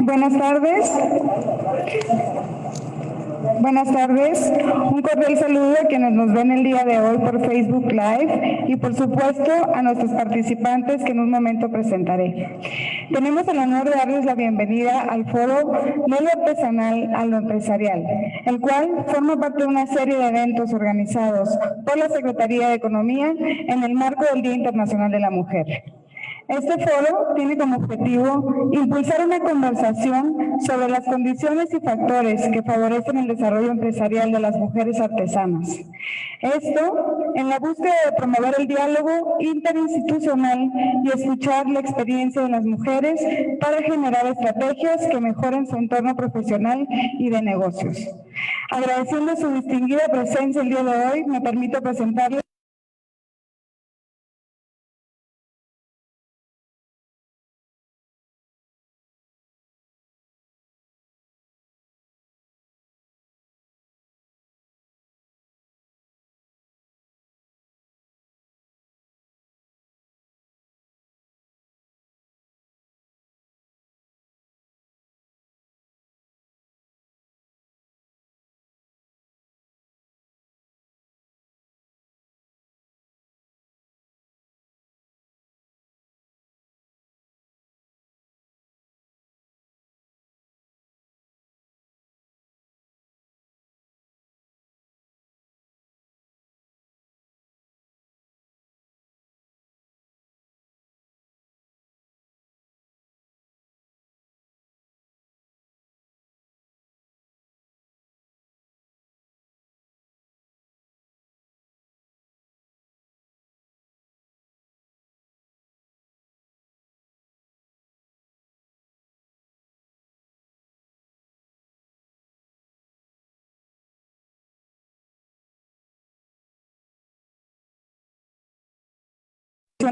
Buenas tardes. Buenas tardes. Un cordial saludo a quienes nos ven el día de hoy por Facebook Live y por supuesto a nuestros participantes que en un momento presentaré. Tenemos el honor de darles la bienvenida al foro de lo artesanal a lo empresarial, el cual forma parte de una serie de eventos organizados por la Secretaría de Economía en el marco del Día Internacional de la Mujer. Este foro tiene como objetivo impulsar una conversación sobre las condiciones y factores que favorecen el desarrollo empresarial de las mujeres artesanas. Esto en la búsqueda de promover el diálogo interinstitucional y escuchar la experiencia de las mujeres para generar estrategias que mejoren su entorno profesional y de negocios. Agradeciendo su distinguida presencia el día de hoy, me permito presentarles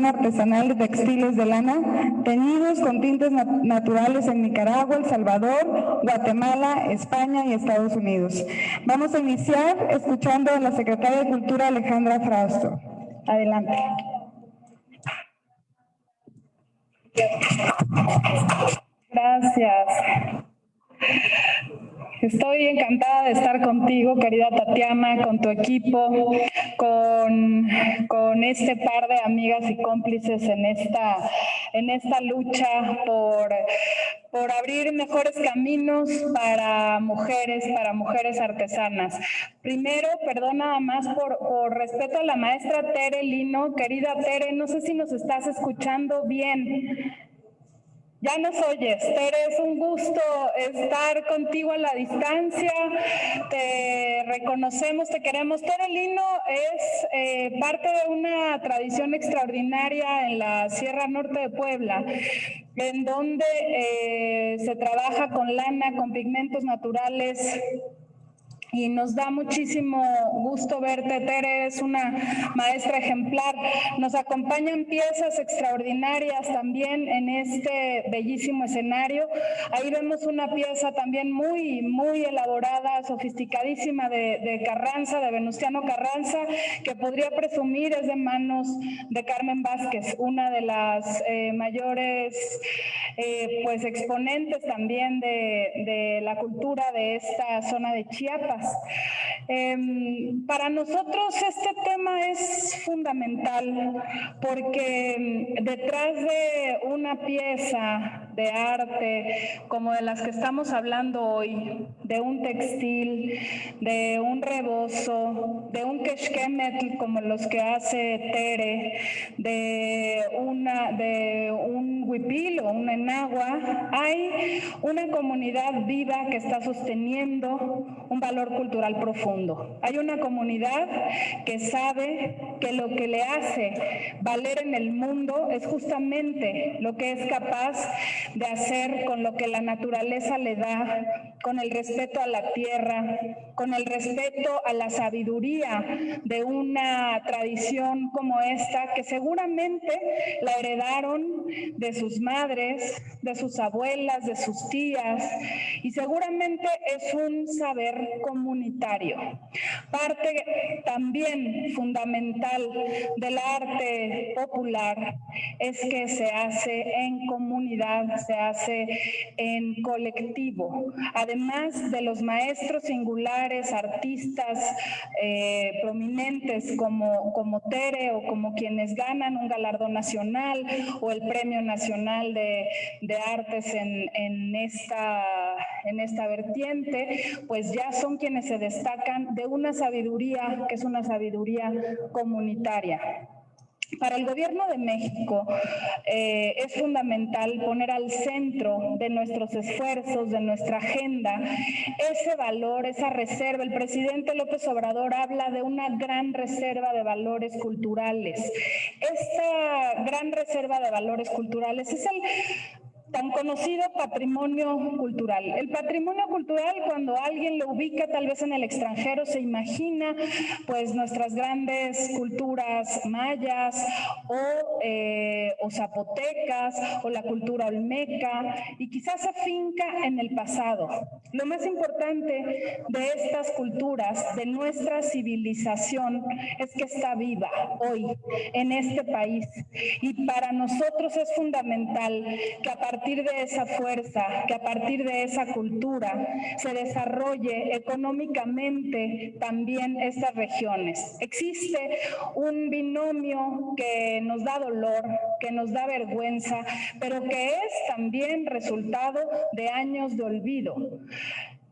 artesanal de textiles de lana teñidos con tintes naturales en Nicaragua, El Salvador, Guatemala, España y Estados Unidos. Vamos a iniciar escuchando a la Secretaria de Cultura, Alejandra Frausto. Adelante. Gracias. Estoy encantada de estar contigo, querida Tatiana, con tu equipo, con este par de amigas y cómplices en esta lucha por abrir mejores caminos para mujeres artesanas. Primero, perdón nada más por respeto a la maestra Tere Lino. Querida Tere, no sé si nos estás escuchando bien. Ya nos oyes, Tere, es un gusto estar contigo a la distancia, te reconocemos, te queremos. Tere Lino es parte de una tradición extraordinaria en la Sierra Norte de Puebla, en donde se trabaja con lana, con pigmentos naturales, y nos da muchísimo gusto verte, Tere, es una maestra ejemplar. Nos acompañan piezas extraordinarias también en este bellísimo escenario. Ahí vemos una pieza también muy, muy elaborada, sofisticadísima de Carranza, de Venustiano Carranza, que podría presumir es de manos de Carmen Vázquez, una de las mayores pues exponentes también de la cultura de esta zona de Chiapas. Para nosotros este tema es fundamental porque detrás de una pieza de arte como de las que estamos hablando hoy, de un textil, de un rebozo, de un quexquemetl como los que hace Tere, de un huipil o una enagua, hay una comunidad viva que está sosteniendo un valor cultural profundo. Hay una comunidad que sabe que lo que le hace valer en el mundo es justamente lo que es capaz de hacer con lo que la naturaleza le da, con el respeto a la tierra, con el respeto a la sabiduría de una tradición como esta, que seguramente la heredaron de sus madres, de sus abuelas, de sus tías, y seguramente es un saber comunitario. Parte también fundamental del arte popular es que se hace en comunidad, se hace en colectivo. Además de los maestros singulares, artistas prominentes como Tere o como quienes ganan un galardón nacional o el Premio Nacional de Artes en esta vertiente, pues ya son quienes se destacan de una sabiduría que es una sabiduría comunitaria. Para el Gobierno de México es fundamental poner al centro de nuestros esfuerzos, de nuestra agenda, ese valor, esa reserva. El presidente López Obrador habla de una gran reserva de valores culturales. Esta gran reserva de valores culturales es el tan conocido patrimonio cultural. El patrimonio cultural, cuando alguien lo ubica tal vez en el extranjero, se imagina pues nuestras grandes culturas mayas o zapotecas o la cultura olmeca y quizás se finca en el pasado. Lo más importante de estas culturas, de nuestra civilización, es que está viva hoy en este país y para nosotros es fundamental que a partir de esa fuerza, que a partir de esa cultura se desarrolle económicamente también estas regiones. Existe un binomio que nos da dolor, que nos da vergüenza, pero que es también resultado de años de olvido.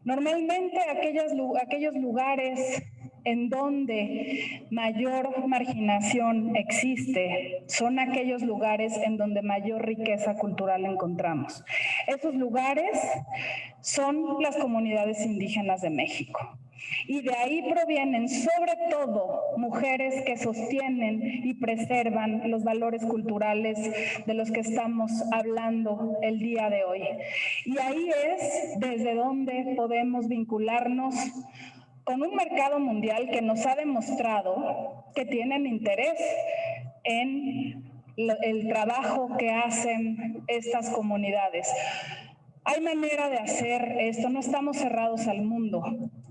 Normalmente aquellos lugares en donde mayor marginación existe son aquellos lugares en donde mayor riqueza cultural encontramos. Esos lugares son las comunidades indígenas de México. Y de ahí provienen sobre todo mujeres que sostienen y preservan los valores culturales de los que estamos hablando el día de hoy. Y ahí es desde donde podemos vincularnos con un mercado mundial que nos ha demostrado que tienen interés en el trabajo que hacen estas comunidades. Hay manera de hacer esto, no estamos cerrados al mundo.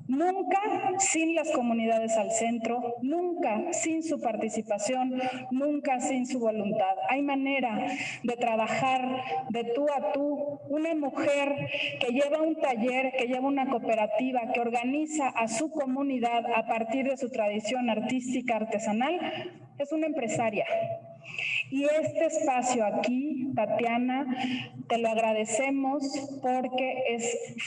Nunca sin las comunidades al centro, nunca sin su participación, nunca sin su voluntad. Hay manera de trabajar de tú a tú. Una mujer que lleva un taller, que lleva una cooperativa, que organiza a su comunidad a partir de su tradición artística, artesanal, es una empresaria. Y este espacio aquí, Tatiana, te lo agradecemos porque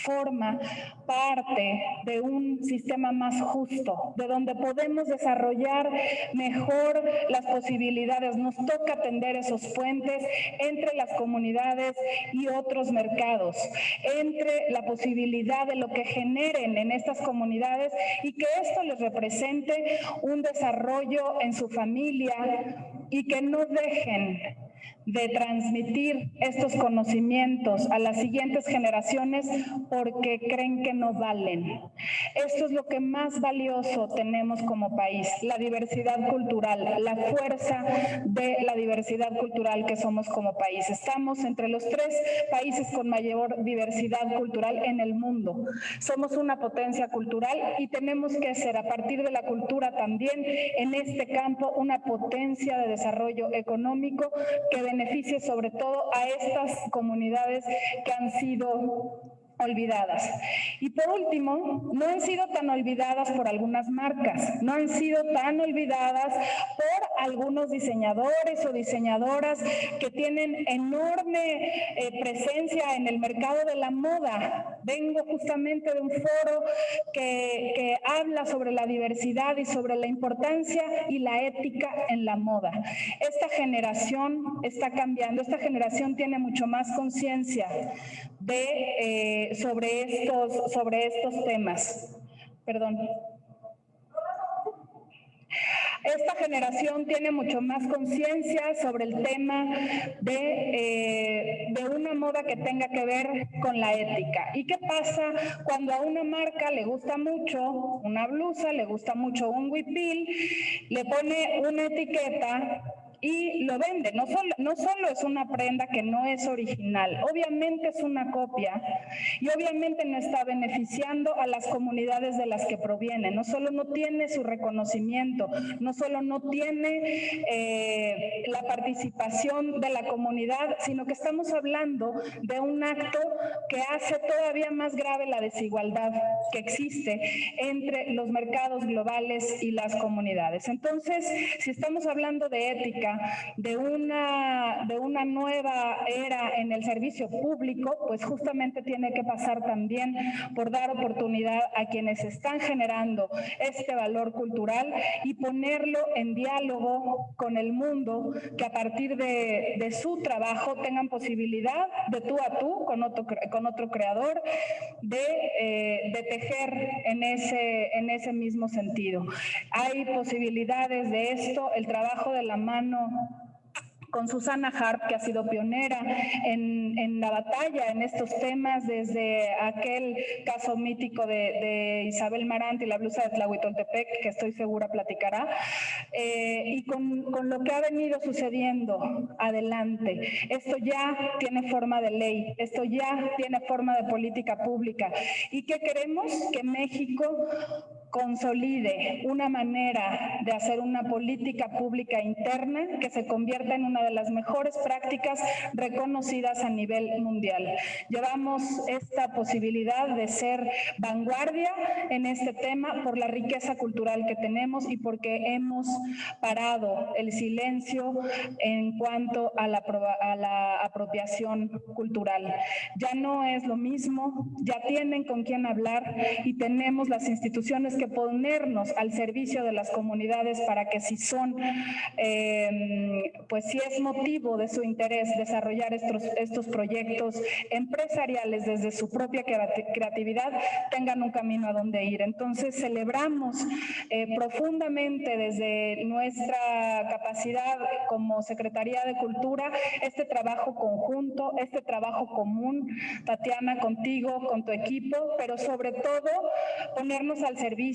forma parte de un sistema más justo, de donde podemos desarrollar mejor las posibilidades. Nos toca tender esos puentes entre las comunidades y otros mercados, entre la posibilidad de lo que generen en estas comunidades y que esto les represente un desarrollo en su familia y que no dejen de transmitir estos conocimientos a las siguientes generaciones porque creen que no valen. Esto es lo que más valioso tenemos como país, la diversidad cultural, la fuerza de la diversidad cultural que somos como país. Estamos entre los 3 países con mayor diversidad cultural en el mundo. Somos una potencia cultural y tenemos que ser, a partir de la cultura también, en este campo, una potencia de desarrollo económico que beneficie sobre todo a estas comunidades que han sido olvidadas. Y por último, no han sido tan olvidadas por algunas marcas, no han sido tan olvidadas por algunos diseñadores o diseñadoras que tienen enorme presencia en el mercado de la moda. Vengo justamente de un foro que habla sobre la diversidad y sobre la importancia y la ética en la moda. Esta generación está cambiando, esta generación tiene mucho más conciencia sobre estos temas. Perdón. Esta generación tiene mucho más conciencia sobre el tema de una moda que tenga que ver con la ética. ¿Y qué pasa cuando a una marca le gusta mucho una blusa, le gusta mucho un huipil, le pone una etiqueta y lo vende. No solo es una prenda que no es original, obviamente es una copia y obviamente no está beneficiando a las comunidades de las que proviene. No solo no tiene su reconocimiento, no solo no tiene la participación de la comunidad, sino que estamos hablando de un acto que hace todavía más grave la desigualdad que existe entre los mercados globales y las comunidades. Entonces, si estamos hablando de ética, de una nueva era en el servicio público, pues justamente tiene que pasar también por dar oportunidad a quienes están generando este valor cultural y ponerlo en diálogo con el mundo, que a partir de su trabajo tengan posibilidad de tú a tú con otro creador de tejer en ese mismo sentido. Hay posibilidades de esto, el trabajo de la mano con Susana Harp, que ha sido pionera en la batalla en estos temas, desde aquel caso mítico de Isabel Marant y la blusa de Tlahuitoltepec, que estoy segura platicará, y con lo que ha venido sucediendo adelante. Esto ya tiene forma de ley, esto ya tiene forma de política pública. ¿Y qué queremos? Que México consolide una manera de hacer una política pública interna que se convierta en una de las mejores prácticas reconocidas a nivel mundial. Llevamos esta posibilidad de ser vanguardia en este tema por la riqueza cultural que tenemos y porque hemos parado el silencio en cuanto a la apropiación cultural. Ya no es lo mismo, ya tienen con quién hablar y tenemos las instituciones que ponernos al servicio de las comunidades para que si son, pues si es motivo de su interés desarrollar estos proyectos empresariales desde su propia creatividad, tengan un camino a donde ir. Entonces celebramos profundamente desde nuestra capacidad como Secretaría de Cultura este trabajo conjunto, este trabajo común, Tatiana, contigo, con tu equipo, pero sobre todo ponernos al servicio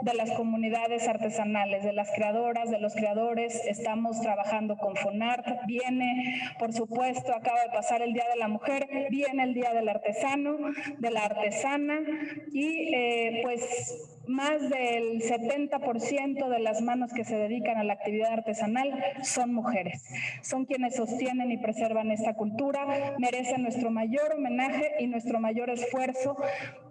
de las comunidades artesanales, de las creadoras, de los creadores. Estamos trabajando con FONART, viene, por supuesto, acaba de pasar el Día de la Mujer, viene el Día del Artesano, de la Artesana y pues más del 70% de las manos que se dedican a la actividad artesanal son mujeres. Son quienes sostienen y preservan esta cultura, merecen nuestro mayor homenaje y nuestro mayor esfuerzo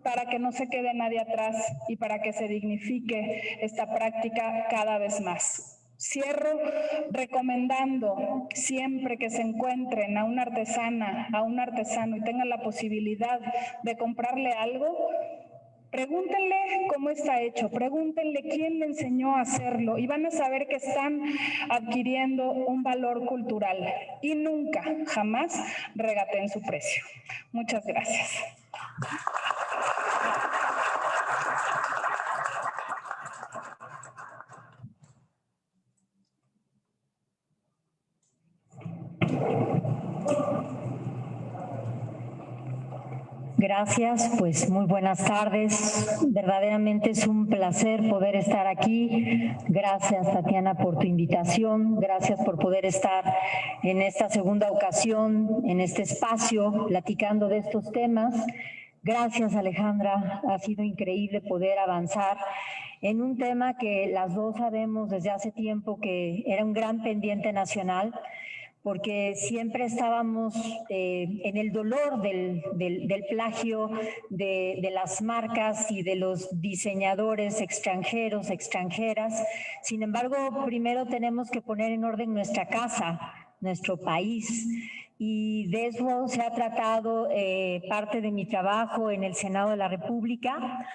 para que no se quede nadie atrás y para que se dignifique esta práctica cada vez más. Cierro recomendando siempre que se encuentren a una artesana, a un artesano y tengan la posibilidad de comprarle algo, pregúntenle cómo está hecho, pregúntenle quién le enseñó a hacerlo y van a saber que están adquiriendo un valor cultural y nunca, jamás regateen su precio. Muchas gracias. Gracias, pues muy buenas tardes. Verdaderamente es un placer poder estar aquí. Gracias, Tatiana, por tu invitación. Gracias por poder estar en esta segunda ocasión, en este espacio, platicando de estos temas. Gracias, Alejandra. Ha sido increíble poder avanzar en un tema que las dos sabemos desde hace tiempo que era un gran pendiente nacional, porque siempre estábamos en el dolor del plagio de las marcas y de los diseñadores extranjeros, extranjeras. Sin embargo, primero tenemos que poner en orden nuestra casa, nuestro país, y de eso se ha tratado parte de mi trabajo en el Senado de la República.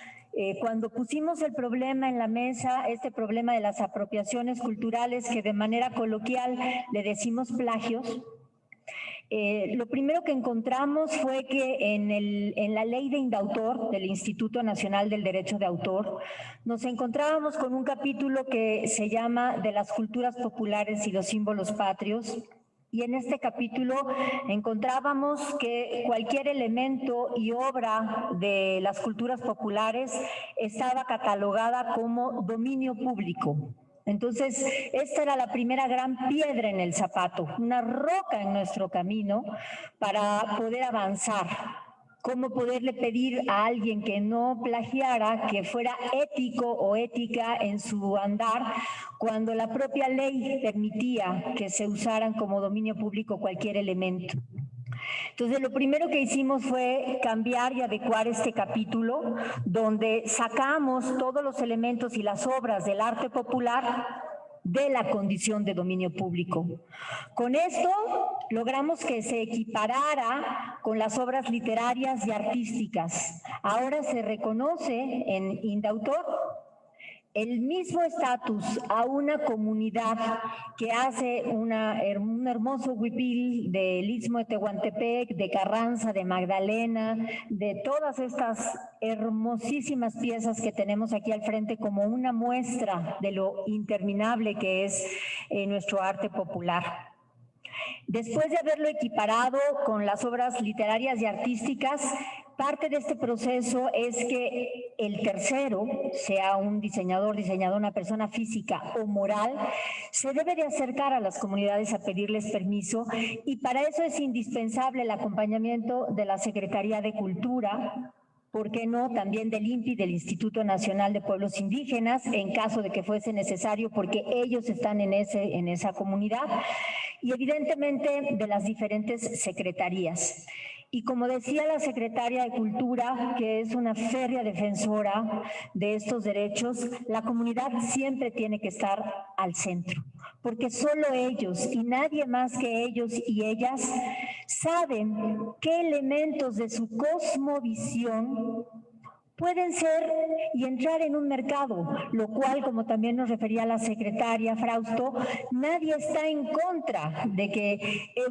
Cuando pusimos el problema en la mesa, este problema de las apropiaciones culturales, que de manera coloquial le decimos plagios, lo primero que encontramos fue que en la ley de indautor del Instituto Nacional del Derecho de Autor nos encontrábamos con un capítulo que se llama de las culturas populares y los símbolos patrios. Y en este capítulo encontrábamos que cualquier elemento y obra de las culturas populares estaba catalogada como dominio público. Entonces, esta era la primera gran piedra en el zapato, una roca en nuestro camino para poder avanzar. Cómo poderle pedir a alguien que no plagiara, que fuera ético o ética en su andar, cuando la propia ley permitía que se usaran como dominio público cualquier elemento. Entonces, lo primero que hicimos fue cambiar y adecuar este capítulo, donde sacamos todos los elementos y las obras del arte popular de la condición de dominio público. Con esto logramos que se equiparara con las obras literarias y artísticas. Ahora se reconoce en Indautor el mismo estatus a una comunidad que hace un hermoso huipil del Istmo de Tehuantepec, de Carranza, de Magdalena, de todas estas hermosísimas piezas que tenemos aquí al frente como una muestra de lo interminable que es nuestro arte popular. Después de haberlo equiparado con las obras literarias y artísticas, parte de este proceso es que el tercero, sea un diseñador, una persona física o moral, se debe de acercar a las comunidades a pedirles permiso, y para eso es indispensable el acompañamiento de la Secretaría de Cultura, ¿por qué no? También del INPI, del Instituto Nacional de Pueblos Indígenas, en caso de que fuese necesario, porque ellos están en esa comunidad, y evidentemente de las diferentes secretarías. Y como decía la secretaria de Cultura, que es una férrea defensora de estos derechos, la comunidad siempre tiene que estar al centro, porque solo ellos y nadie más que ellos y ellas saben qué elementos de su cosmovisión pueden ser y entrar en un mercado, lo cual, como también nos refería la secretaria Frausto, nadie está en contra de que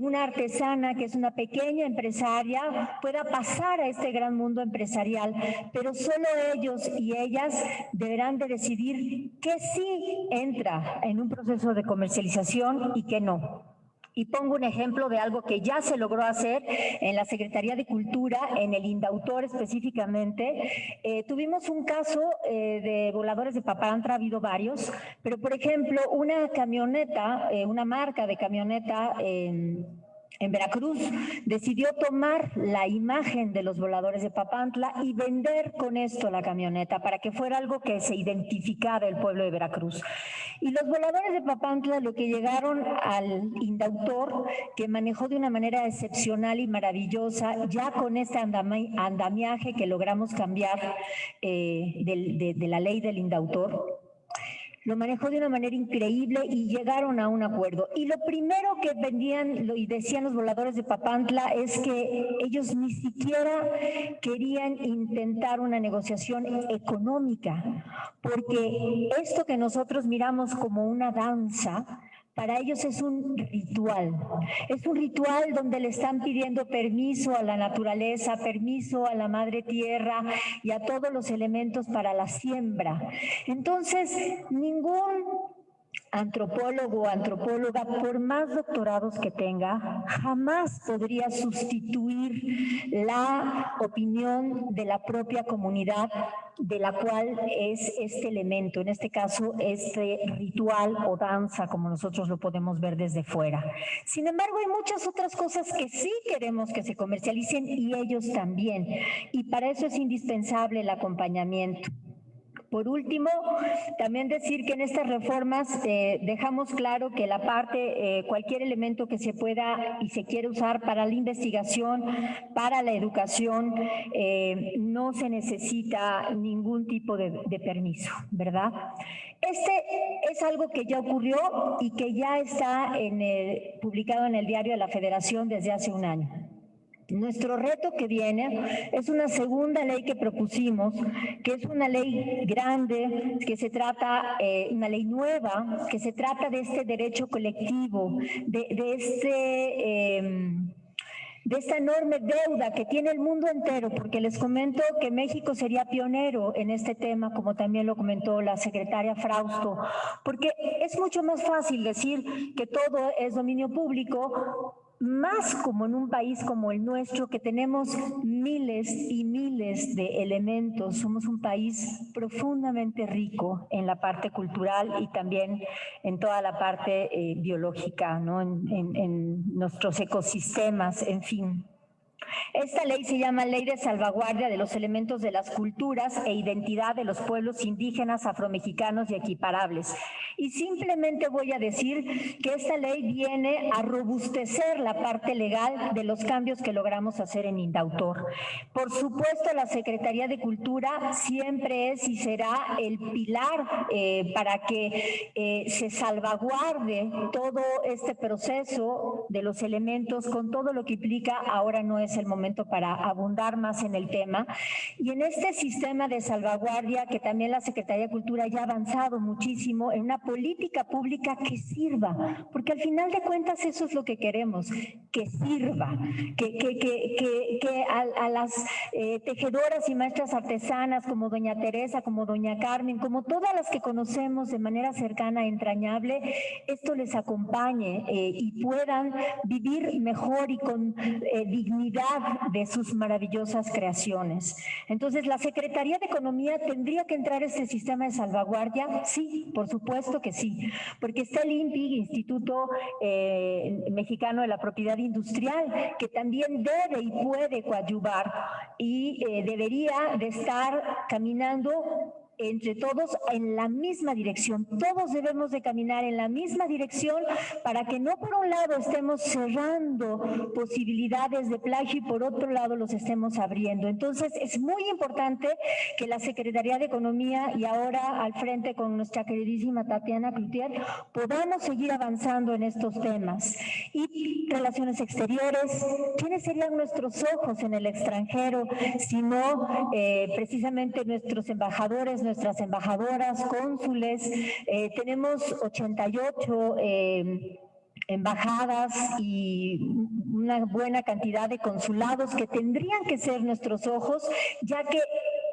una artesana, que es una pequeña empresaria, pueda pasar a este gran mundo empresarial, pero solo ellos y ellas deberán de decidir qué sí entra en un proceso de comercialización y qué no. Y pongo un ejemplo de algo que ya se logró hacer en la Secretaría de Cultura, en el Indautor específicamente. Tuvimos un caso de voladores de Papantla, ha habido varios, pero por ejemplo, una camioneta, una marca de camioneta en Veracruz, decidió tomar la imagen de los voladores de Papantla y vender con esto la camioneta para que fuera algo que se identificara el pueblo de Veracruz. Y los voladores de Papantla lo que llegaron al Indautor, que manejó de una manera excepcional y maravillosa, ya con este andamiaje que logramos cambiar de la ley del Indautor, lo manejó de una manera increíble y llegaron a un acuerdo. Y lo primero que vendían y decían los voladores de Papantla es que ellos ni siquiera querían intentar una negociación económica, porque esto que nosotros miramos como una danza, para ellos es un ritual donde le están pidiendo permiso a la naturaleza, permiso a la madre tierra y a todos los elementos para la siembra. Entonces, ningún antropólogo o antropóloga, por más doctorados que tenga, jamás podría sustituir la opinión de la propia comunidad de la cual es este elemento, en este caso este ritual o danza, como nosotros lo podemos ver desde fuera. Sin embargo, hay muchas otras cosas que sí queremos que se comercialicen y ellos también, y para eso es indispensable el acompañamiento. Por último, también decir que en estas reformas dejamos claro que la parte, cualquier elemento que se pueda y se quiere usar para la investigación, para la educación, no se necesita ningún tipo de permiso, ¿verdad? Este es algo que ya ocurrió y que ya está publicado en el Diario de la Federación desde hace un año. Nuestro reto que viene es una segunda ley que propusimos, que es una ley grande, que se trata, una ley nueva, que se trata de este derecho colectivo, de esta enorme deuda que tiene el mundo entero, porque les comento que México sería pionero en este tema, como también lo comentó la secretaria Frausto, porque es mucho más fácil decir que todo es dominio público más como en un país como el nuestro, que tenemos miles y miles de elementos. Somos un país profundamente rico en la parte cultural y también en toda la parte biológica, ¿no? En nuestros ecosistemas, en fin. Esta ley se llama Ley de Salvaguardia de los Elementos de las Culturas e Identidad de los Pueblos Indígenas, Afromexicanos y Equiparables. Y simplemente voy a decir que esta ley viene a robustecer la parte legal de los cambios que logramos hacer en Indautor. Por supuesto, la Secretaría de Cultura siempre es y será el pilar para que se salvaguarde todo este proceso de los elementos con todo lo que implica. Ahora no es el momento para abundar más en el tema. Y en este sistema de salvaguardia, que también la Secretaría de Cultura ya ha avanzado muchísimo en una política pública que sirva, porque al final de cuentas eso es lo que queremos, que sirva, que a las tejedoras y maestras artesanas como doña Teresa, como doña Carmen, como todas las que conocemos de manera cercana, entrañable, esto les acompañe y puedan vivir mejor y con dignidad de sus maravillosas creaciones. Entonces, ¿la Secretaría de Economía tendría que entrar a este sistema de salvaguardia? Sí, por supuesto que sí, porque está el INPI, Instituto Mexicano de la Propiedad Industrial, que también debe y puede coadyuvar y debería de estar caminando entre todos en la misma dirección. Todos debemos de caminar en la misma dirección para que no por un lado estemos cerrando posibilidades de plagio y por otro lado los estemos abriendo. Entonces es muy importante que la Secretaría de Economía y ahora al frente con nuestra queridísima Tatiana Cloutier podamos seguir avanzando en estos temas. Y relaciones exteriores, ¿quiénes serían nuestros ojos en el extranjero si no precisamente nuestros embajadores, nuestras embajadoras, cónsules? Tenemos 88 embajadas y una buena cantidad de consulados que tendrían que ser nuestros ojos, ya que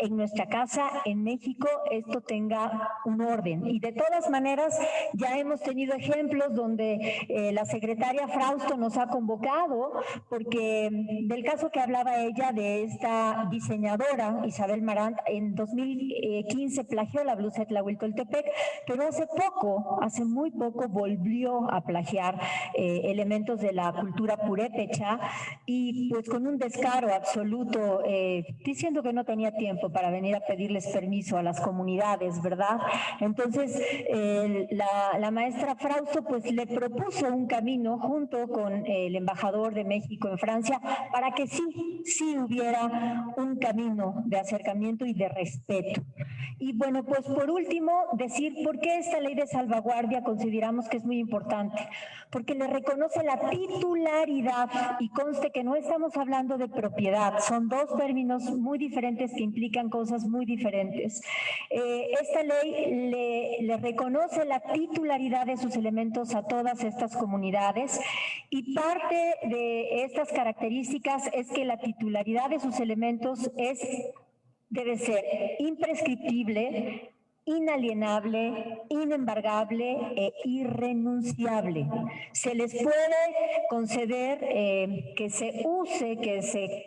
en nuestra casa, en México, esto tenga un orden. Y de todas maneras, ya hemos tenido ejemplos donde la secretaria Frausto nos ha convocado, porque del caso que hablaba ella de esta diseñadora, Isabel Marant, en 2015 plagió la blusa de Tlahueltoltepec, pero hace muy poco volvió a plagiar elementos de la cultura purépecha y pues con un descaro absoluto, diciendo que no tenía tiempo para venir a pedirles permiso a las comunidades, ¿verdad? Entonces, la maestra Frausto pues le propuso un camino junto con el embajador de México en Francia para que sí hubiera un camino de acercamiento y de respeto. Y bueno, pues por último, decir por qué esta ley de salvaguardia consideramos que es muy importante, porque le reconoce la titularidad y conste que no estamos hablando de propiedad, son dos términos muy diferentes que implican cosas muy diferentes. Esta ley le reconoce la titularidad de sus elementos a todas estas comunidades y parte de estas características es que la titularidad de sus elementos debe ser imprescriptible, inalienable, inembargable e irrenunciable. Se les puede conceder que se use, que se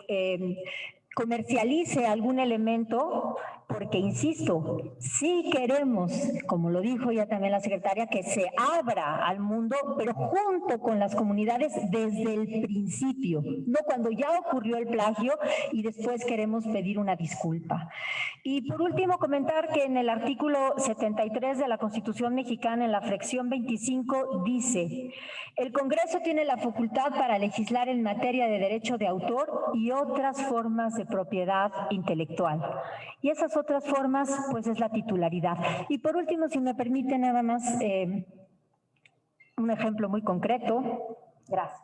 comercialice algún elemento, porque, insisto, sí queremos, como lo dijo ya también la secretaria, que se abra al mundo, pero junto con las comunidades desde el principio, no cuando ya ocurrió el plagio y después queremos pedir una disculpa. Y por último, comentar que en el artículo 73 de la Constitución mexicana, en la fracción 25, dice: el Congreso tiene la facultad para legislar en materia de derecho de autor y otras formas de propiedad intelectual. Y esas otras formas, pues, es la titularidad. Y por último, si me permite nada más un ejemplo muy concreto. Gracias.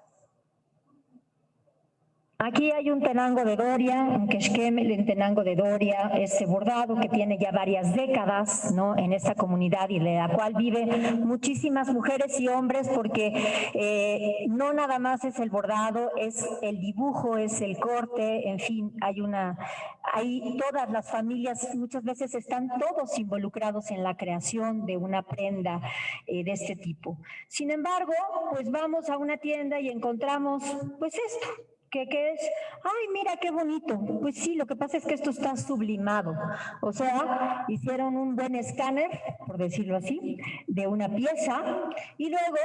Aquí hay un tenango de Doria, un quexquem, el tenango de Doria, ese bordado que tiene ya varias décadas, ¿no?, en esta comunidad y de la cual viven muchísimas mujeres y hombres, porque no nada más es el bordado, es el dibujo, es el corte, en fin, hay todas las familias, muchas veces están todos involucrados en la creación de una prenda de este tipo. Sin embargo, pues vamos a una tienda y encontramos pues esto. ¿Qué es? Ay, mira qué bonito. Pues sí, lo que pasa es que esto está sublimado. O sea, hicieron un buen escáner, por decirlo así, de una pieza y luego,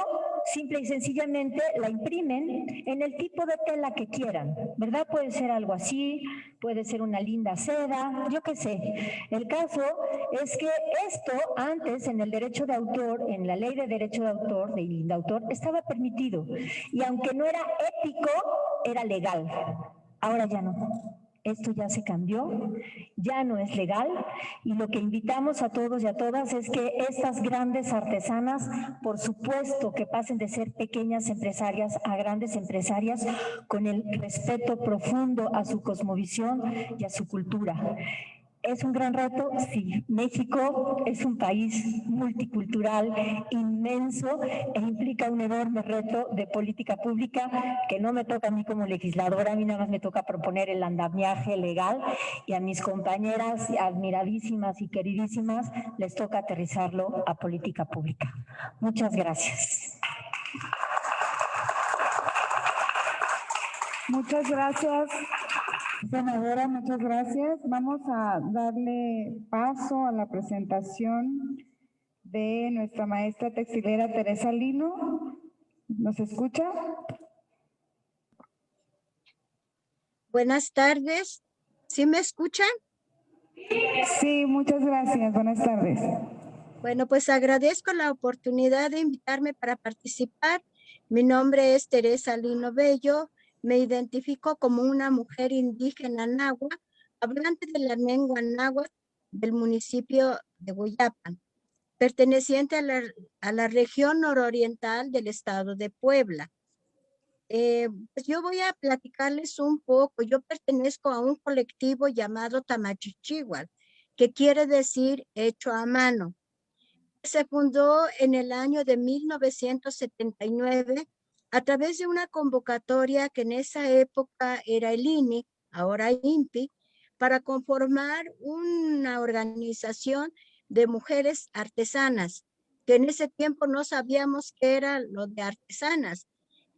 simple y sencillamente, la imprimen en el tipo de tela que quieran, ¿verdad? Puede ser algo así, puede ser una linda seda, yo qué sé. El caso es que esto antes en el derecho de autor, en la ley de derecho de autor, de autor, estaba permitido. Y aunque no era ético, era legal. Ahora ya no. Esto ya se cambió, ya no es legal y lo que invitamos a todos y a todas es que estas grandes artesanas, por supuesto que pasen de ser pequeñas empresarias a grandes empresarias con el respeto profundo a su cosmovisión y a su cultura. ¿Es un gran reto? Sí. México es un país multicultural inmenso e implica un enorme reto de política pública que no me toca a mí como legisladora, a mí nada más me toca proponer el andamiaje legal y a mis compañeras admiradísimas y queridísimas les toca aterrizarlo a política pública. Muchas gracias. Muchas gracias, senadora, muchas gracias. Vamos a darle paso a la presentación de nuestra maestra textilera Teresa Lino. ¿Nos escucha? Buenas tardes. ¿Sí me escuchan? Sí, muchas gracias. Buenas tardes. Bueno, pues agradezco la oportunidad de invitarme para participar. Mi nombre es Teresa Lino Bello. Me identifico como una mujer indígena náhuatl, hablante de la lengua náhuatl del municipio de Huillapan, perteneciente a la región nororiental del estado de Puebla. Pues yo voy a platicarles un poco. Yo pertenezco a un colectivo llamado Tamachichihual, que quiere decir hecho a mano. Se fundó en el año de 1979 a través de una convocatoria que en esa época era el INI, ahora INPI, para conformar una organización de mujeres artesanas, que en ese tiempo no sabíamos qué era lo de artesanas,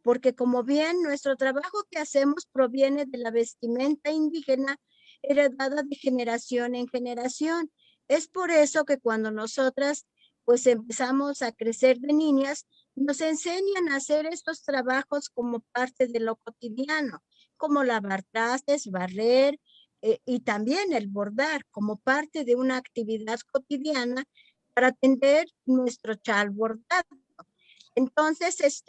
porque como bien nuestro trabajo que hacemos proviene de la vestimenta indígena heredada de generación en generación. Es por eso que cuando nosotras pues empezamos a crecer de niñas, nos enseñan a hacer estos trabajos como parte de lo cotidiano, como lavar trastes, barrer y también el bordar como parte de una actividad cotidiana para atender nuestro chal bordado. Entonces,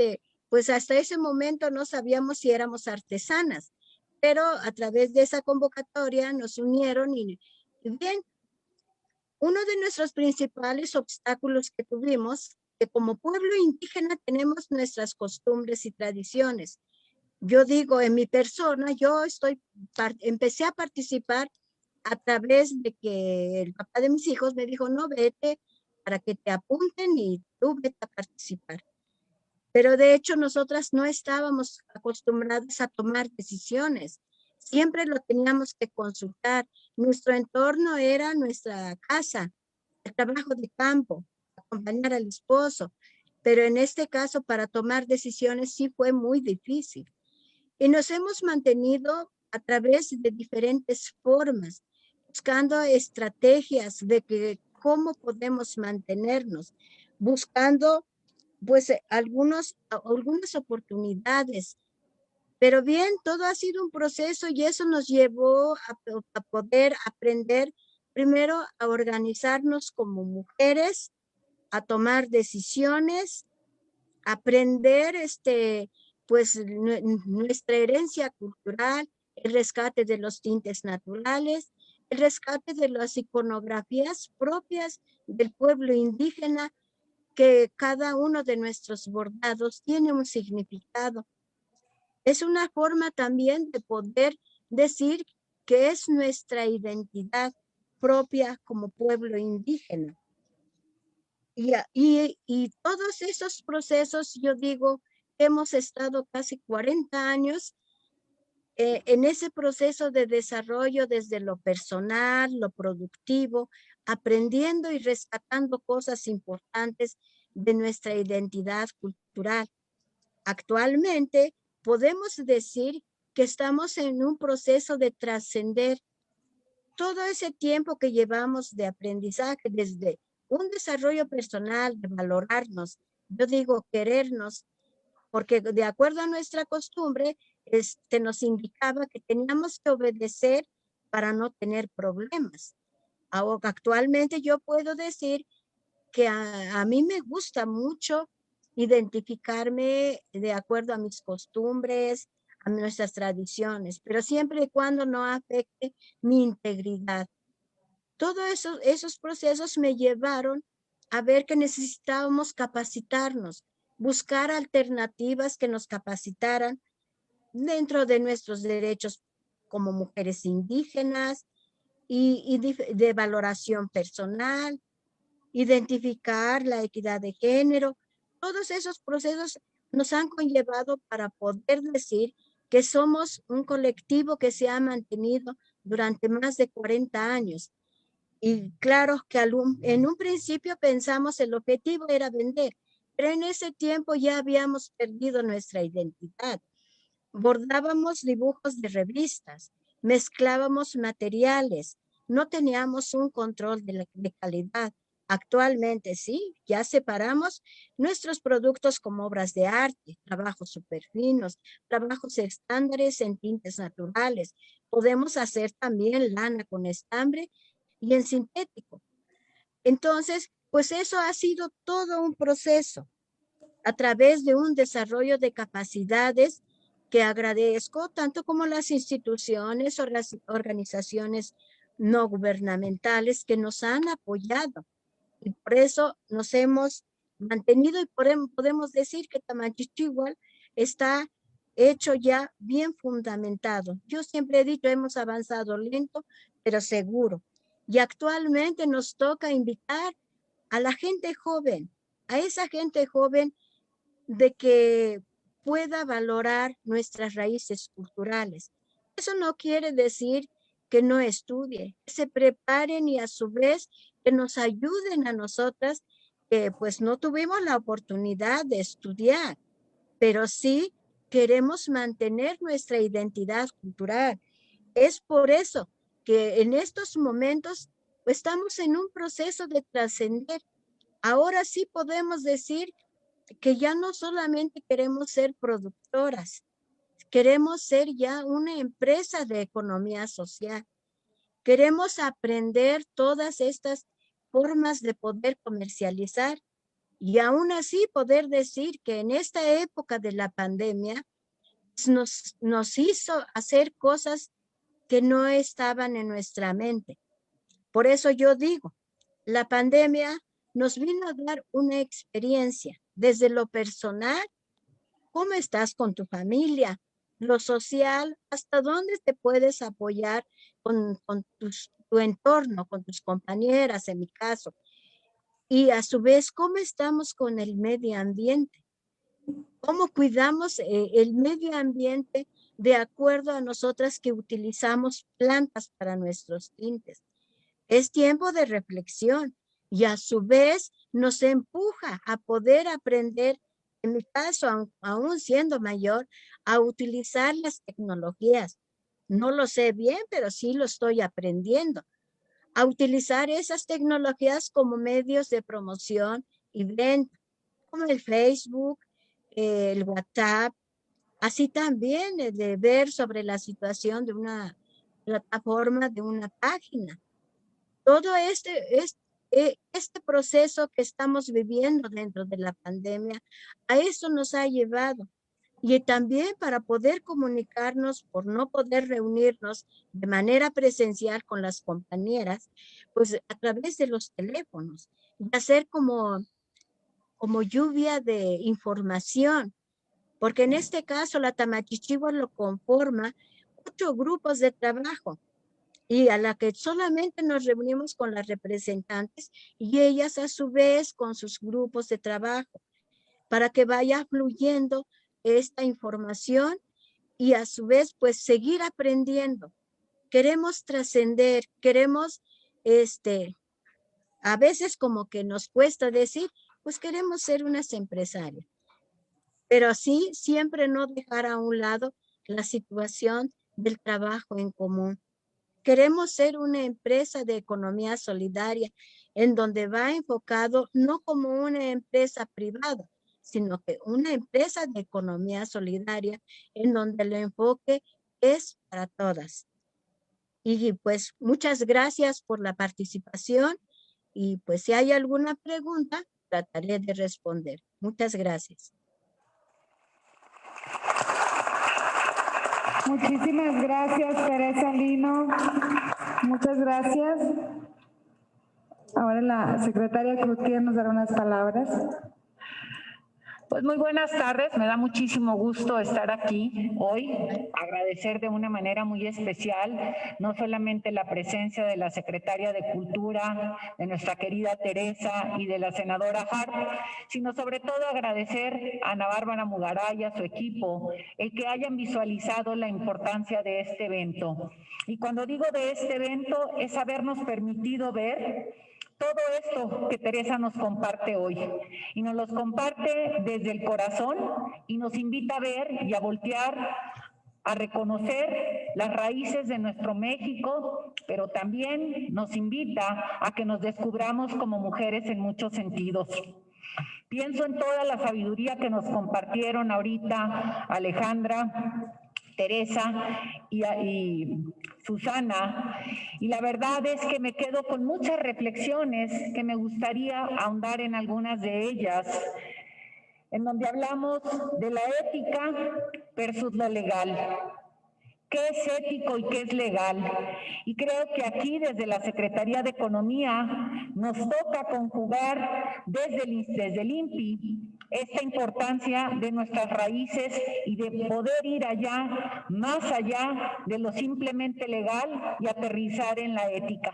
pues hasta ese momento no sabíamos si éramos artesanas, pero a través de esa convocatoria nos unieron y bien, uno de nuestros principales obstáculos que tuvimos, que como pueblo indígena tenemos nuestras costumbres y tradiciones. Yo digo, en mi persona, empecé a participar a través de que el papá de mis hijos me dijo, no, vete para que te apunten y tú vete a participar. Pero de hecho nosotras no estábamos acostumbradas a tomar decisiones. Siempre lo teníamos que consultar. Nuestro entorno era nuestra casa, el trabajo de campo, acompañar al esposo. Pero en este caso, para tomar decisiones sí fue muy difícil. Y nos hemos mantenido a través de diferentes formas, buscando estrategias de cómo podemos mantenernos, buscando pues algunas oportunidades. Pero bien, todo ha sido un proceso y eso nos llevó a poder aprender primero a organizarnos como mujeres, a tomar decisiones, aprender pues nuestra herencia cultural, el rescate de los tintes naturales, el rescate de las iconografías propias del pueblo indígena, que cada uno de nuestros bordados tiene un significado. Es una forma también de poder decir que es nuestra identidad propia como pueblo indígena. Y todos esos procesos, yo digo, hemos estado casi 40 años en ese proceso de desarrollo desde lo personal, lo productivo, aprendiendo y rescatando cosas importantes de nuestra identidad cultural. Actualmente podemos decir que estamos en un proceso de trascender todo ese tiempo que llevamos de aprendizaje desde un desarrollo personal, de valorarnos, yo digo querernos, porque de acuerdo a nuestra costumbre, nos indicaba que teníamos que obedecer para no tener problemas. Ahora, actualmente yo puedo decir que a mí me gusta mucho identificarme de acuerdo a mis costumbres, a nuestras tradiciones, pero siempre y cuando no afecte mi integridad. Todos esos procesos me llevaron a ver que necesitábamos capacitarnos, buscar alternativas que nos capacitaran dentro de nuestros derechos como mujeres indígenas y de valoración personal, identificar la equidad de género. Todos esos procesos nos han conllevado para poder decir que somos un colectivo que se ha mantenido durante más de 40 años. Y claro que en un principio pensamos el objetivo era vender, pero en ese tiempo ya habíamos perdido nuestra identidad. Bordábamos dibujos de revistas, mezclábamos materiales, no teníamos un control de calidad. Actualmente sí, ya separamos nuestros productos como obras de arte, trabajos superfinos, trabajos estándares en tintes naturales. Podemos hacer también lana con estambre y en sintético. Entonces, pues eso ha sido todo un proceso a través de un desarrollo de capacidades que agradezco tanto como las instituciones o las organizaciones no gubernamentales que nos han apoyado. Y por eso nos hemos mantenido y podemos decir que Tamachichigual está hecho ya bien fundamentado. Yo siempre he dicho, hemos avanzado lento, pero seguro. Y actualmente nos toca invitar a la gente joven, a esa gente joven de que pueda valorar nuestras raíces culturales. Eso no quiere decir que no estudie, que se preparen y a su vez que nos ayuden a nosotras que pues no tuvimos la oportunidad de estudiar, pero sí queremos mantener nuestra identidad cultural. Es por eso que en estos momentos pues, estamos en un proceso de trascender. Ahora sí podemos decir que ya no solamente queremos ser productoras, queremos ser ya una empresa de economía social. Queremos aprender todas estas formas de poder comercializar y aún así poder decir que en esta época de la pandemia nos hizo hacer cosas que no estaban en nuestra mente. Por eso yo digo, la pandemia nos vino a dar una experiencia desde lo personal. ¿Cómo estás con tu familia? Lo social, ¿hasta dónde te puedes apoyar con tu entorno, con tus compañeras, en mi caso? Y a su vez, ¿cómo estamos con el medio ambiente? ¿Cómo cuidamos el medio ambiente de acuerdo a nosotras que utilizamos plantas para nuestros tintes? Es tiempo de reflexión y a su vez nos empuja a poder aprender, en mi caso, aún siendo mayor, a utilizar las tecnologías. No lo sé bien, pero sí lo estoy aprendiendo. A utilizar esas tecnologías como medios de promoción y venta, como el Facebook, el WhatsApp, así también de ver sobre la situación de una plataforma, de una página. Todo este proceso que estamos viviendo dentro de la pandemia, a eso nos ha llevado. Y también para poder comunicarnos, por no poder reunirnos de manera presencial con las compañeras, pues a través de los teléfonos, y hacer como lluvia de información. porque en este caso la Tamachichihua lo conforma 8 grupos de trabajo y a la que solamente nos reunimos con las representantes y ellas a su vez con sus grupos de trabajo para que vaya fluyendo esta información y a su vez pues seguir aprendiendo. Queremos trascender, queremos a veces como que nos cuesta decir, pues queremos ser unas empresarias, pero sí siempre no dejar a un lado la situación del trabajo en común. Queremos ser una empresa de economía solidaria en donde va enfocado no como una empresa privada, sino que una empresa de economía solidaria en donde el enfoque es para todas. Y pues muchas gracias por la participación y pues si hay alguna pregunta, trataré de responder. Muchas gracias. Muchísimas gracias, Teresa Lino. Muchas gracias. Ahora la secretaria Cloutier nos dará unas palabras. Pues muy buenas tardes, me da muchísimo gusto estar aquí hoy, agradecer de una manera muy especial no solamente la presencia de la secretaria de Cultura, de nuestra querida Teresa y de la senadora Hart, sino sobre todo agradecer a Ana Bárbara Mugaray y a su equipo el que hayan visualizado la importancia de este evento. Y cuando digo de este evento es habernos permitido ver todo esto que Teresa nos comparte hoy, y nos los comparte desde el corazón y nos invita a ver y a voltear, a reconocer las raíces de nuestro México, pero también nos invita a que nos descubramos como mujeres en muchos sentidos. Pienso en toda la sabiduría que nos compartieron ahorita Alejandra, Teresa y Susana, y la verdad es que me quedo con muchas reflexiones que me gustaría ahondar en algunas de ellas, en donde hablamos de la ética versus lo legal. ¿Qué es ético y qué es legal? Y creo que aquí desde la Secretaría de Economía nos toca conjugar desde el INPI esta importancia de nuestras raíces y de poder ir allá, más allá de lo simplemente legal y aterrizar en la ética.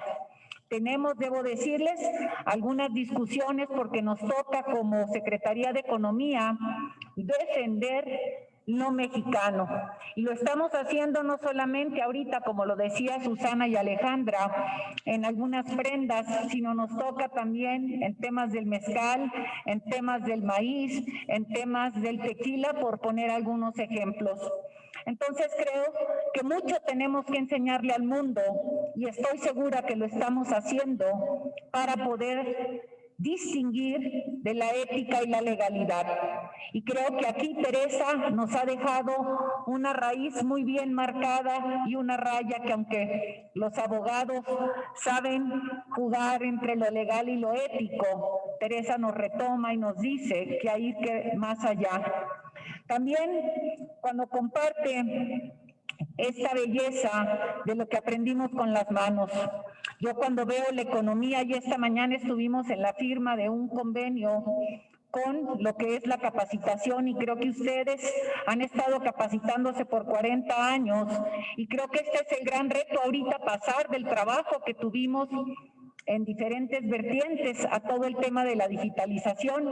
Tenemos, debo decirles, algunas discusiones porque nos toca como Secretaría de Economía defender lo mexicano. Y lo estamos haciendo no solamente ahorita, como lo decía Susana y Alejandra, en algunas prendas, sino nos toca también en temas del mezcal, en temas del maíz, en temas del tequila, por poner algunos ejemplos. Entonces creo que mucho tenemos que enseñarle al mundo y estoy segura que lo estamos haciendo para poder distinguir de la ética y la legalidad. Y creo que aquí Teresa nos ha dejado una raíz muy bien marcada y una raya que, aunque los abogados saben jugar entre lo legal y lo ético, Teresa nos retoma y nos dice que hay que ir más allá. También cuando comparte esta belleza de lo que aprendimos con las manos. Yo cuando veo la economía, y esta mañana estuvimos en la firma de un convenio con lo que es la capacitación, y creo que ustedes han estado capacitándose por 40 años, y creo que este es el gran reto ahorita, pasar del trabajo que tuvimos en diferentes vertientes a todo el tema de la digitalización.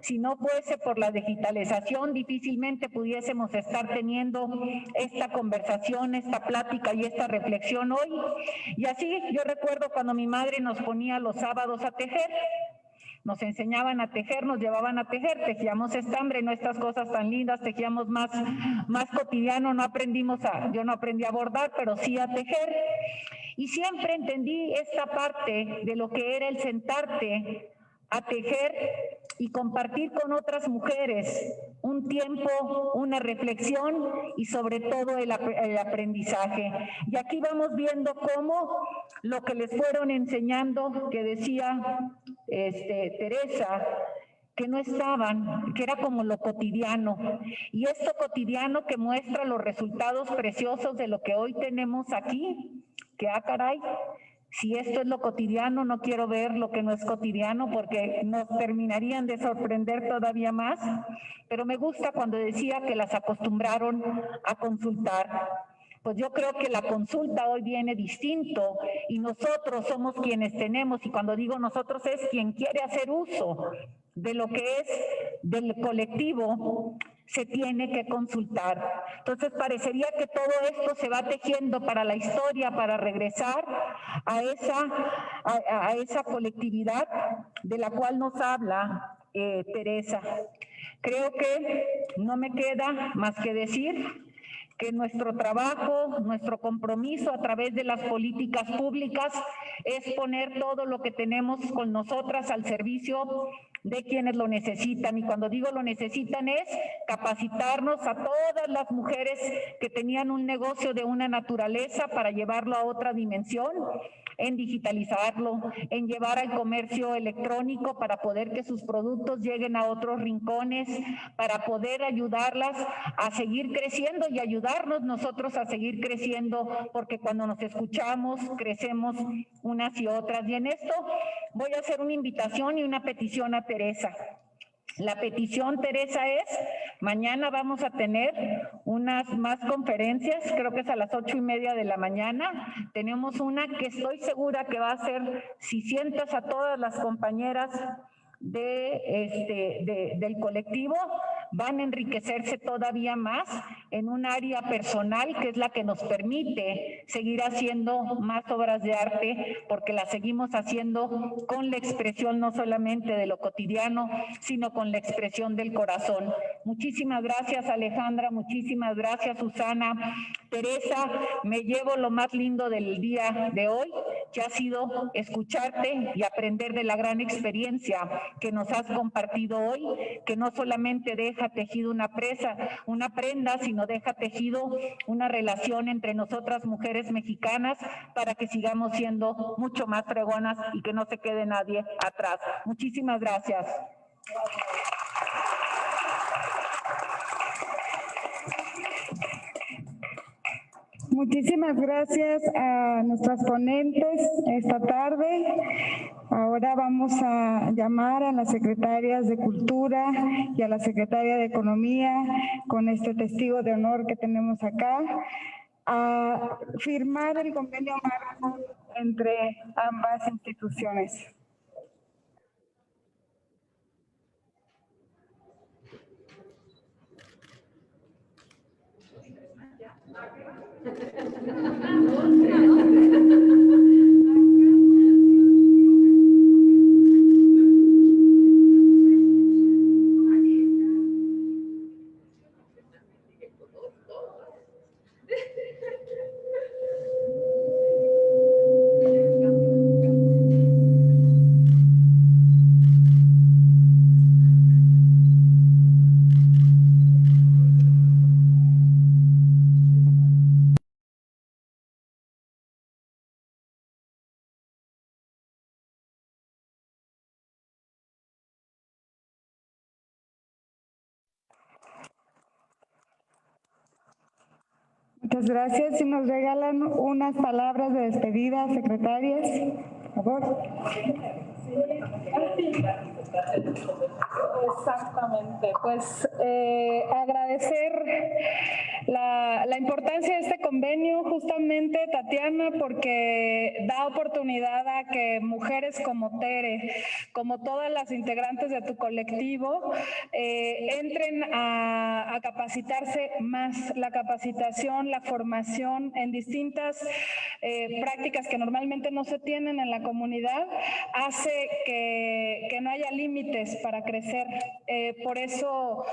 Si no fuese por la digitalización, difícilmente pudiésemos estar teniendo esta conversación, esta plática y esta reflexión hoy. Y así yo recuerdo cuando mi madre nos ponía los sábados a tejer. Nos enseñaban a tejer, nos llevaban a tejer, tejíamos estambre, no estas cosas tan lindas, tejíamos más cotidiano, yo no aprendí a bordar, pero sí a tejer. Y siempre entendí esta parte de lo que era el sentarte a tejer y compartir con otras mujeres un tiempo, una reflexión y sobre todo el aprendizaje. Y aquí vamos viendo cómo lo que les fueron enseñando, que decía Teresa, que no estaban, que era como lo cotidiano. Y esto cotidiano que muestra los resultados preciosos de lo que hoy tenemos aquí, que caray, Si esto es lo cotidiano, no quiero ver lo que no es cotidiano porque nos terminarían de sorprender todavía más. Pero me gusta cuando decía que las acostumbraron a consultar. Pues yo creo que la consulta hoy viene distinto y nosotros somos quienes tenemos, y cuando digo nosotros es quien quiere hacer uso de lo que es del colectivo, se tiene que consultar. Entonces parecería que todo esto se va tejiendo para la historia, para regresar a esa colectividad de la cual nos habla Teresa. Creo que no me queda más que decir que nuestro trabajo, nuestro compromiso a través de las políticas públicas es poner todo lo que tenemos con nosotras al servicio de quienes lo necesitan. Y cuando digo lo necesitan es capacitarnos a todas las mujeres que tenían un negocio de una naturaleza para llevarlo a otra dimensión, en digitalizarlo, en llevar al comercio electrónico para poder que sus productos lleguen a otros rincones, para poder ayudarlas a seguir creciendo y ayudarnos nosotros a seguir creciendo, porque cuando nos escuchamos, crecemos unas y otras. Y en esto voy a hacer una invitación y una petición a Teresa. La petición, Teresa, es, mañana vamos a tener unas más conferencias, creo que es a las 8:30 de la mañana. Tenemos una que estoy segura que va a ser, si sientas a todas las compañeras del colectivo, van a enriquecerse todavía más en un área personal que es la que nos permite seguir haciendo más obras de arte, porque las seguimos haciendo con la expresión no solamente de lo cotidiano, sino con la expresión del corazón. Muchísimas gracias, Alejandra, muchísimas gracias, Susana. Teresa, me llevo lo más lindo del día de hoy, que ha sido escucharte y aprender de la gran experiencia que nos has compartido hoy, que no solamente deja tejido una prenda, sino deja tejido una relación entre nosotras mujeres mexicanas para que sigamos siendo mucho más fregonas y que no se quede nadie atrás. Muchísimas gracias. Muchísimas gracias a nuestras ponentes esta tarde. Ahora vamos a llamar a las secretarias de Cultura y a la secretaria de Economía, con este testigo de honor que tenemos acá, a firmar el convenio marco entre ambas instituciones. Muchas gracias. Si nos regalan unas palabras de despedida, secretarias, por favor. Exactamente, pues agradecer la importancia de este convenio, justamente, Tatiana, porque da oportunidad a que mujeres como Tere, como todas las integrantes de tu colectivo, entren a capacitarse más. La capacitación, la formación en distintas prácticas que normalmente no se tienen en la comunidad, hace que no haya límites para crecer. Por eso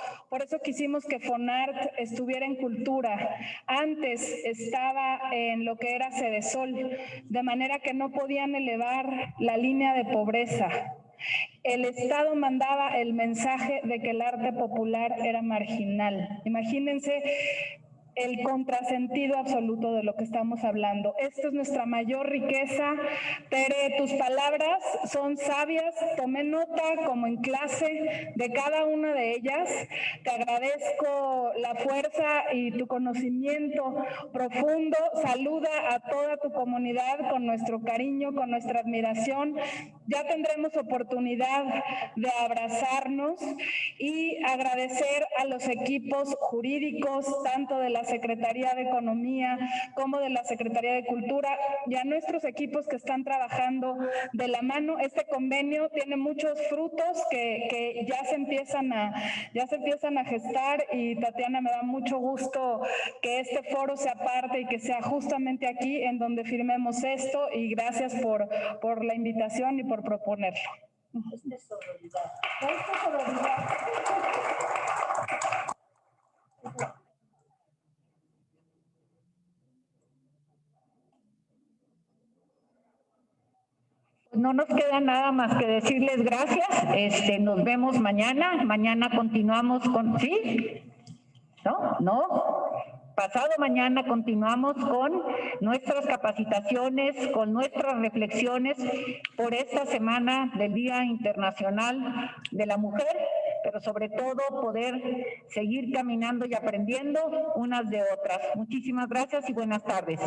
quisimos que FONART estuviera en cultura. Antes estaba en lo que era Sedesol, de manera que no podían elevar la línea de pobreza. El Estado mandaba el mensaje de que el arte popular era marginal. Imagínense el contrasentido absoluto de lo que estamos hablando. Esto es nuestra mayor riqueza. Tere, tus palabras son sabias. Tomé nota, como en clase, de cada una de ellas. Te agradezco la fuerza y tu conocimiento profundo. Saluda a toda tu comunidad con nuestro cariño, con nuestra admiración. Ya tendremos oportunidad de abrazarnos y agradecer a los equipos jurídicos, tanto de la Secretaría de Economía como de la Secretaría de Cultura, y a nuestros equipos que están trabajando de la mano. Este convenio tiene muchos frutos que ya se empiezan a gestar, y Tatiana, me da mucho gusto que este foro sea parte y que sea justamente aquí en donde firmemos esto, y gracias por la invitación y por proponerlo. No nos queda nada más que decirles gracias. Nos vemos mañana. Mañana continuamos con... ¿Sí? ¿No? Pasado mañana continuamos con nuestras capacitaciones, con nuestras reflexiones por esta semana del Día Internacional de la Mujer, pero sobre todo poder seguir caminando y aprendiendo unas de otras. Muchísimas gracias y buenas tardes.